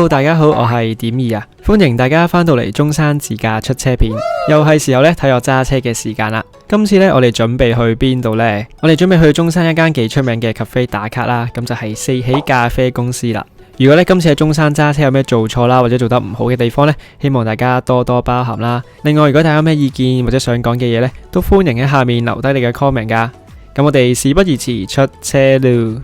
Hello， 大家好，我係點兒啊，歡迎大家翻到嚟中山自駕出車片，又係時候咧睇我揸車嘅時間啦。今次咧我哋準備去邊度呢？我哋準備去中山一間幾出名嘅 cafe 打卡啦，咁就係四喜咖啡公司啦。如果咧今次喺中山揸車有咩做錯啦，或者做得唔好嘅地方呢，希望大家多多包涵啦。另外，如果大家有咩意見或者想講嘅嘢呢，都歡迎喺下面留低你嘅 comment 噶。咁我哋事不宜遲，出車咯！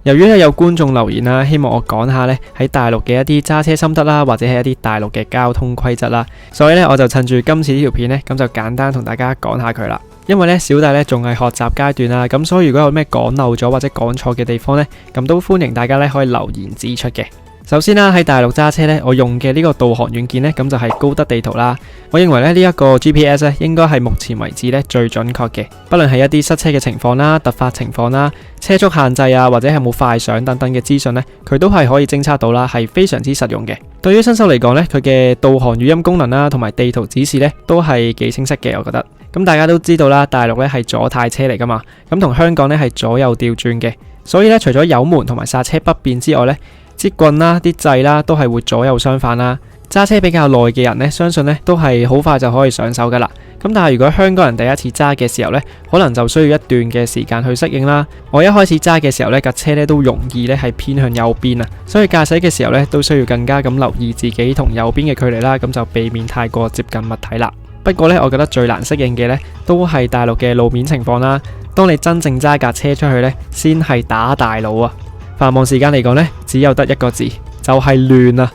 由於有觀眾留言啦，希望我講下咧喺大陸嘅一啲揸車心得啦，或者係一啲大陸嘅交通規則啦，所以咧我就趁住今次呢條片咧，咁就簡單同大家講下佢啦。因為咧小弟咧仲係學習階段啦，咁所以如果有咩講漏咗或者講錯嘅地方咧，咁都歡迎大家咧可以留言指出嘅。首先啦，喺大陸揸車咧，我用嘅呢個導航軟件咧，咁就係高德地圖啦。我認為咧呢一個 GPS 咧，應該係目前為止咧最準確嘅。不論係一啲塞車嘅情況啦、突發情況啦、車速限制啊，或者係冇快上等等嘅資訊咧，佢都係可以偵測到啦，係非常之實用嘅。對於新手嚟講咧，佢嘅導航語音功能啦，同埋地圖指示咧，都係幾清晰嘅，我覺得。咁大家都知道啦，大陸咧係左軚車嚟噶嘛，咁同香港咧係左右調轉嘅，所以咧除咗油門同埋剎車不變之外咧，節棍啦、啲掣啦都係會左右相反啦。揸車比較耐嘅人呢，相信呢都係好快就可以上手噶啦。咁但係如果香港人第一次揸嘅時候呢，可能就需要一段嘅時間去適應啦。我一開始揸嘅時候呢，架車呢都容易呢係偏向右邊啊，所以駕駛嘅時候呢，都需要更加咁留意自己同右邊嘅距離啦，咁就避免太過接近物體啦。不過呢，我覺得最難適應嘅呢，都係大陸嘅路面情況啦。當你真正揸架車出去呢，先係打大佬啊！繁忙時間嚟講呢，只有得一個字，就係亂啊！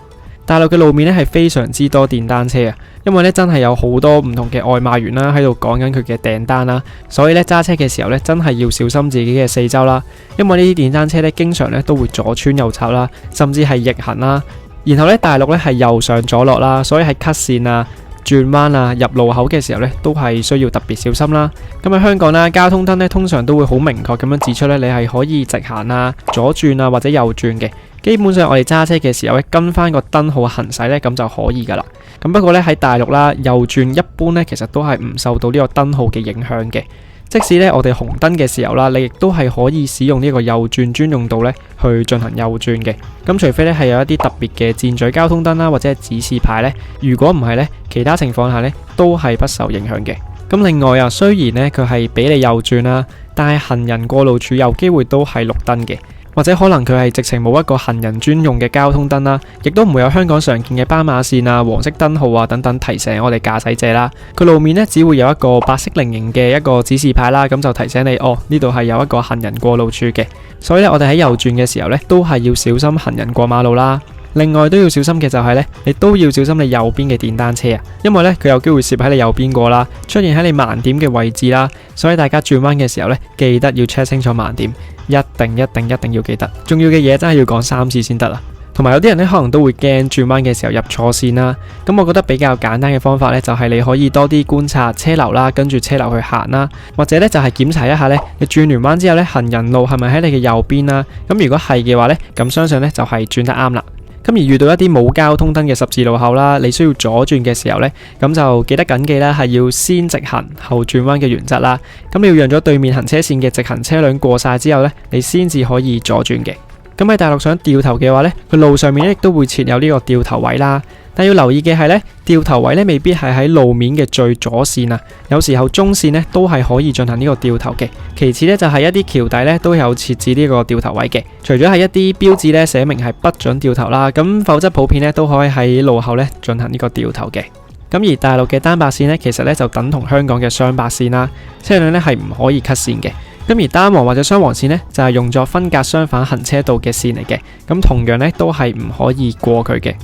大陸嘅路面呢係非常之多電單車啊，因為呢真係有好多唔同嘅外賣員啦喺度講緊佢嘅訂單啦，所以呢揸車嘅時候呢，真係要小心自己嘅四周啦，因為呢啲電單車呢經常呢都會左穿右插啦，甚至係逆行啦。然後呢，大陸呢係右上左落啦，所以喺 cut 線啊、轉彎啊、入路口嘅時候呢，都係需要特別小心啦。咁喺香港啦，交通燈呢通常都會好明確咁樣指出呢，你係可以直行啊、左轉啊或者右轉嘅。基本上我哋揸車嘅時候呢，跟翻個燈號行駛呢，咁就可以噶啦。咁不過呢，喺大陸啦，右轉一般呢其實都係唔受到呢個燈號嘅影響嘅。即使呢我哋紅燈嘅時候啦，你亦都係可以使用呢個右轉專用道呢去進行右轉嘅。咁除非呢係有一啲特別嘅箭嘴交通燈啦，或者係指示牌呢，如果唔係呢，其他情況下呢都係不受影響嘅。咁另外啊，雖然呢佢係俾你右轉啦，但係行人過路處有機會都係綠燈嘅。或者可能佢係直情冇一個行人專用嘅交通燈啦，亦都唔會有香港常見嘅斑馬線啊、黃色燈號啊等等提醒我哋駕駛者啦。佢路面呢只會有一個白色菱形嘅一個指示牌啦，咁就提醒你呢度係有一個行人過路處嘅。所以咧，我哋喺右轉嘅時候呢，都係要小心行人過馬路啦。另外都要小心嘅就係呢，你都要小心你右邊嘅電單車啊，因為呢，佢有機會攝喺你右邊過啦，出現喺你盲點嘅位置啦，所以大家轉彎嘅時候呢，記得要 check 清楚盲點，一定要記得。重要嘅嘢真係要講3次先得啊。同埋有啲人呢，可能都會驚轉彎嘅時候入錯線啦，咁我覺得比較簡單嘅方法呢，就係你可以多啲觀察車流啦，跟住車流去行啦，或者呢，就係檢查一下呢，你轉完彎之後呢，行人路係咪喺你嘅右邊啦？咁如果係嘅話呢，咁相信呢，就係轉得啱啦。咁而遇到一啲冇交通燈嘅十字路口啦，你需要左轉嘅時候呢，咁就記得緊記啦，係要先直行後轉彎嘅原則啦。咁你要讓咗對面行車線嘅直行車輛過晒之後呢，你先至可以左轉嘅。咁喺大陸想掉頭嘅話呢，佢路上面亦都會設有呢個掉頭位啦。但要留意嘅係呢，掉頭位呢未必係喺路面嘅最左線啊，有時候中線呢都係可以進行呢個掉頭嘅。其次呢，就係一啲橋底呢都有設置呢個掉頭位嘅，除咗係一啲標誌呢寫明係不准掉頭啦，咁否則普遍呢都可以喺路口呢進行呢個掉頭嘅。咁而大陸嘅單白線呢，其實呢就等同香港嘅雙白線啦，車輛呢係唔可以 cut 線嘅。咁而單黃或者雙黃線呢，就係用作分隔相反行車道嘅線嚟嘅，咁同樣呢都係唔可以過佢嘅。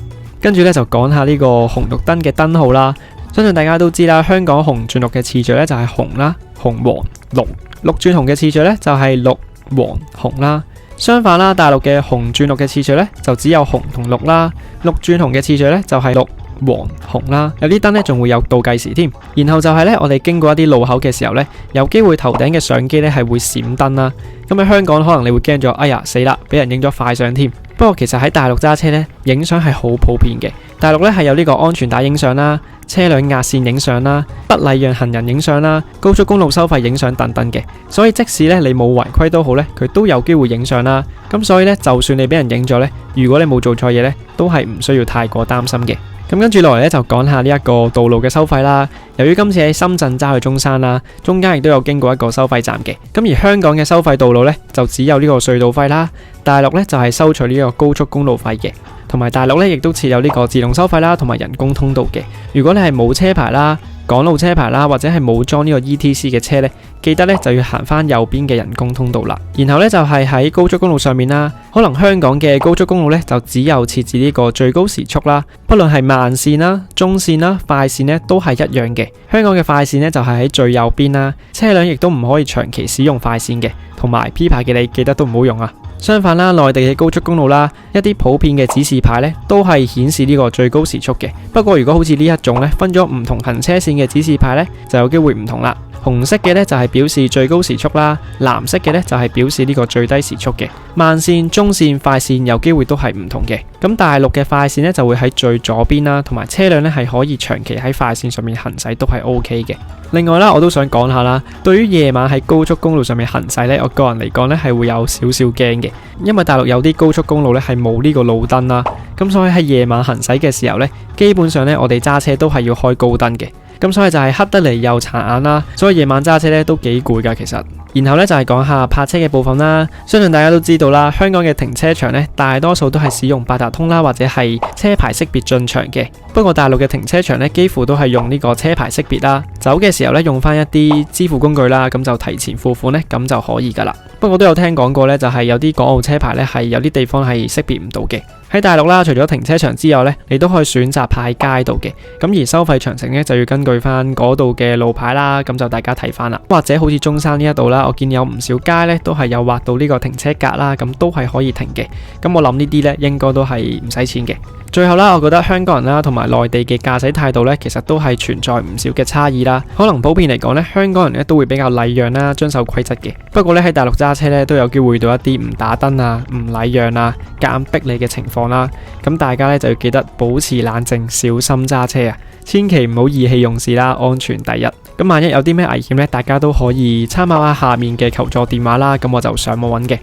跟住呢，就講下呢個紅綠燈嘅燈號啦，相信大家都知啦，香港紅轉綠嘅次序呢，就係紅啦、紅黃綠，綠轉紅嘅次序呢，就係綠黃紅啦。相反啦，大陸嘅紅轉綠嘅次序呢，就只有紅同綠啦，綠轉紅嘅次序呢，就係綠黃紅啦，有啲燈呢仲會有倒計時添。然後就係呢，我哋經過一啲路口嘅時候呢，有機會頭頂嘅相機呢係會閃燈啦。咁喺香港可能你會驚咗，哎呀死啦，俾人影咗快相添。不過其實喺大陸揸車呢，影相係好普遍嘅。大陸呢係有呢個安全帶影相啦、車輛壓線影相啦、不禮讓行人影相啦、高速公路收費影相等等嘅。所以即使呢你冇違規都好呢，佢都有機會影相啦。咁所以呢，就算你俾人影咗呢，如果你冇做錯嘢呢，都係唔需要太過擔心嘅。咁跟住落嚟咧就講下呢一個道路嘅收費啦。由於今次喺深圳揸去中山啦，中間亦都有經過一個收費站嘅。咁而香港嘅收費道路咧就只有呢個隧道費啦，大陸咧就係收取呢個高速公路費嘅，同埋大陸咧亦都設有呢個自動收費啦，同埋人工通道嘅。如果你係冇車牌啦、港路車牌啦，或者係冇裝呢個 ETC 嘅車呢，記得呢就要行翻右邊嘅人工通道啦。然後呢，就係喺高速公路上面啦，可能香港嘅高速公路呢，就只有設置呢個最高時速啦，不論係慢線啦、中線啦、快線呢，都係一樣嘅。香港嘅快線呢，就係喺最右邊啦，車輛亦都唔可以長期使用快線嘅，同埋 P 牌嘅你記得都唔好用啊。相反啦，內地嘅高速公路啦，一啲普遍嘅指示牌呢，都係顯示呢個最高時速嘅。不過如果好似呢一種呢，分咗唔同行車線嘅指示牌呢，就有機會唔同啦。紅色嘅呢就係表示最高時速啦，藍色嘅呢就係表示呢個最低時速嘅。慢線、中線、快線有機會都係唔同嘅。咁大陸嘅快線呢就會喺最左邊啦，同埋車輛呢係可以長期喺快線上面行駛都係 OK 嘅。另外啦，我都想講下啦，對於夜晚喺高速公路上面行駛呢，我個人嚟講呢係會有少少驚嘅，因為大陸有啲高速公路呢係冇呢個路燈啦，咁所以喺夜晚行駛嘅時候呢，基本上呢我哋揸車都係要開高燈嘅。咁所以就係黑得嚟又殘眼啦，所以夜晚揸車咧都幾攰噶其實。然後咧就係講下泊車嘅部分啦。相信大家都知道啦，香港嘅停車場咧大多數都係使用八達通啦，或者係車牌識別進場嘅。不過大陸嘅停車場咧幾乎都係用呢個車牌識別啦，走嘅時候咧用翻一啲支付工具啦，咁就提前付款咧咁就可以噶啦。不過我都有聽講過咧，就係有啲港澳車牌咧係有啲地方係識別唔到嘅。喺大陸啦，除咗停車場之外咧，你都可以選擇泊喺街度嘅。咁而收費詳情咧就要根據翻嗰度嘅路牌啦，咁就大家睇翻啦。或者好似中山呢一度啦，我見有唔少街咧都係有劃到呢個停車格啦，咁都係可以停嘅。咁我諗呢啲咧應該都係唔使錢嘅。最後啦，我覺得香港人啦同埋內地嘅駕駛態度咧，其實都係存在唔少嘅差異啦。可能普遍嚟講咧，香港人咧都會比較禮讓啦，遵守規則嘅。不過咧喺大陸揸車咧都有機會到一啲唔打燈啊、唔禮讓啊、夾硬逼你嘅情況啦。咁大家咧就要記得保持冷靜，小心揸車啊！千祈唔好意氣用事啦，安全第一。咁萬一有啲咩危險咧，大家都可以參考下下面嘅求助電話啦。咁我就上網揾嘅。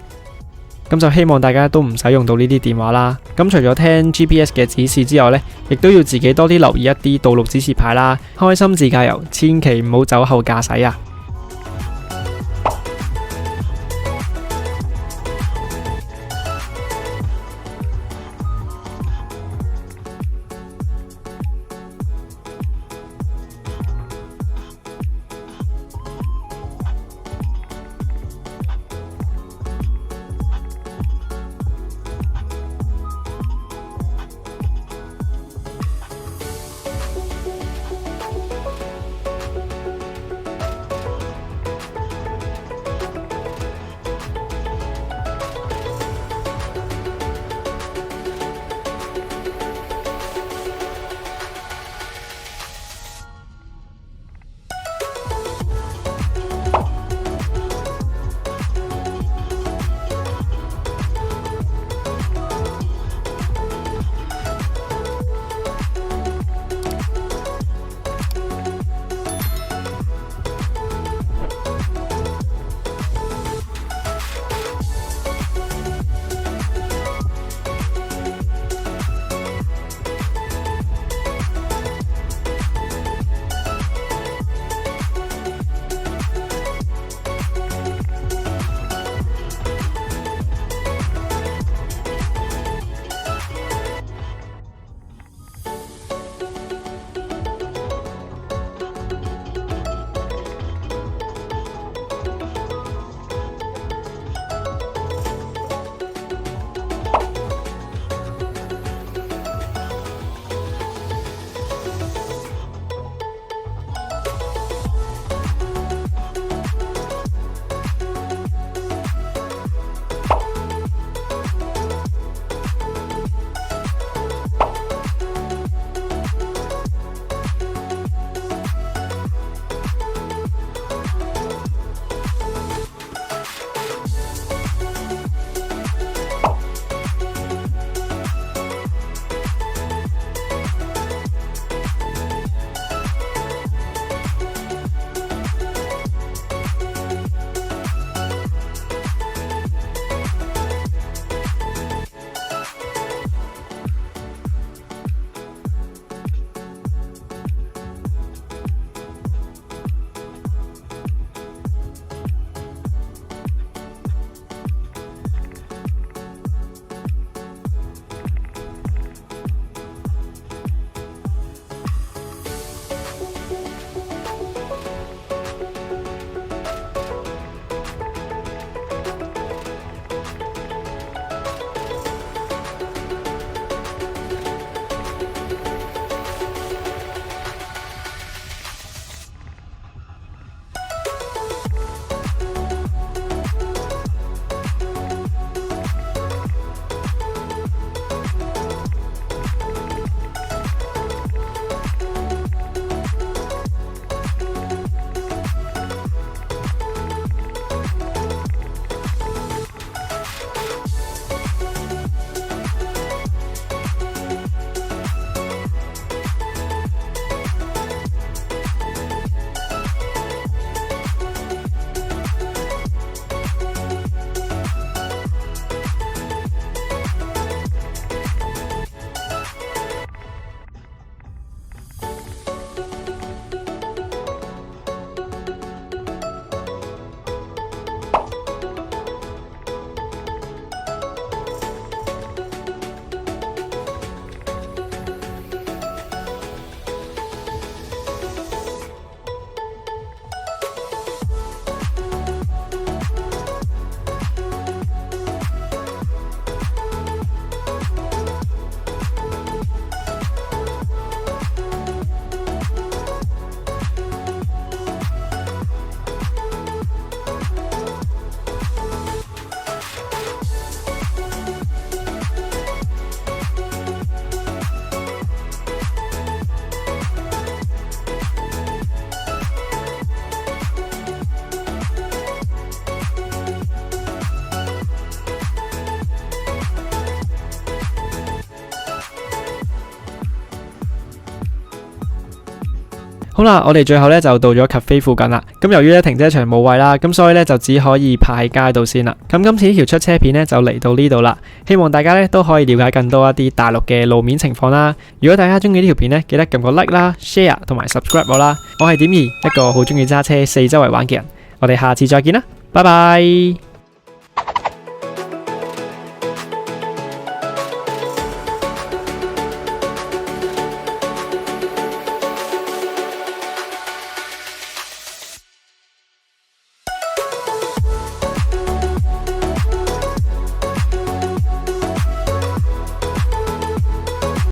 咁就希望大家都唔使用到呢啲電話啦。咁除咗聽 GPS 嘅指示之外呢，亦都要自己多啲留意一啲道路指示牌啦。開心自駕遊，千祈唔好酒後駕駛啊！好啦，我哋最後咧就到咗 cafe 附近啦。咁由於咧停車場冇位啦，咁所以咧就只可以泊喺街度先啦。咁今次呢條出車片咧就嚟到呢度啦。希望大家咧都可以了解更多一啲大陸嘅路面情況啦。如果大家中意呢條片咧，記得撳個 like 啦、share 同埋 subscribe 我啦。我係點兒，一個好中意揸車四周圍玩嘅人。我哋下次再見啦，拜拜。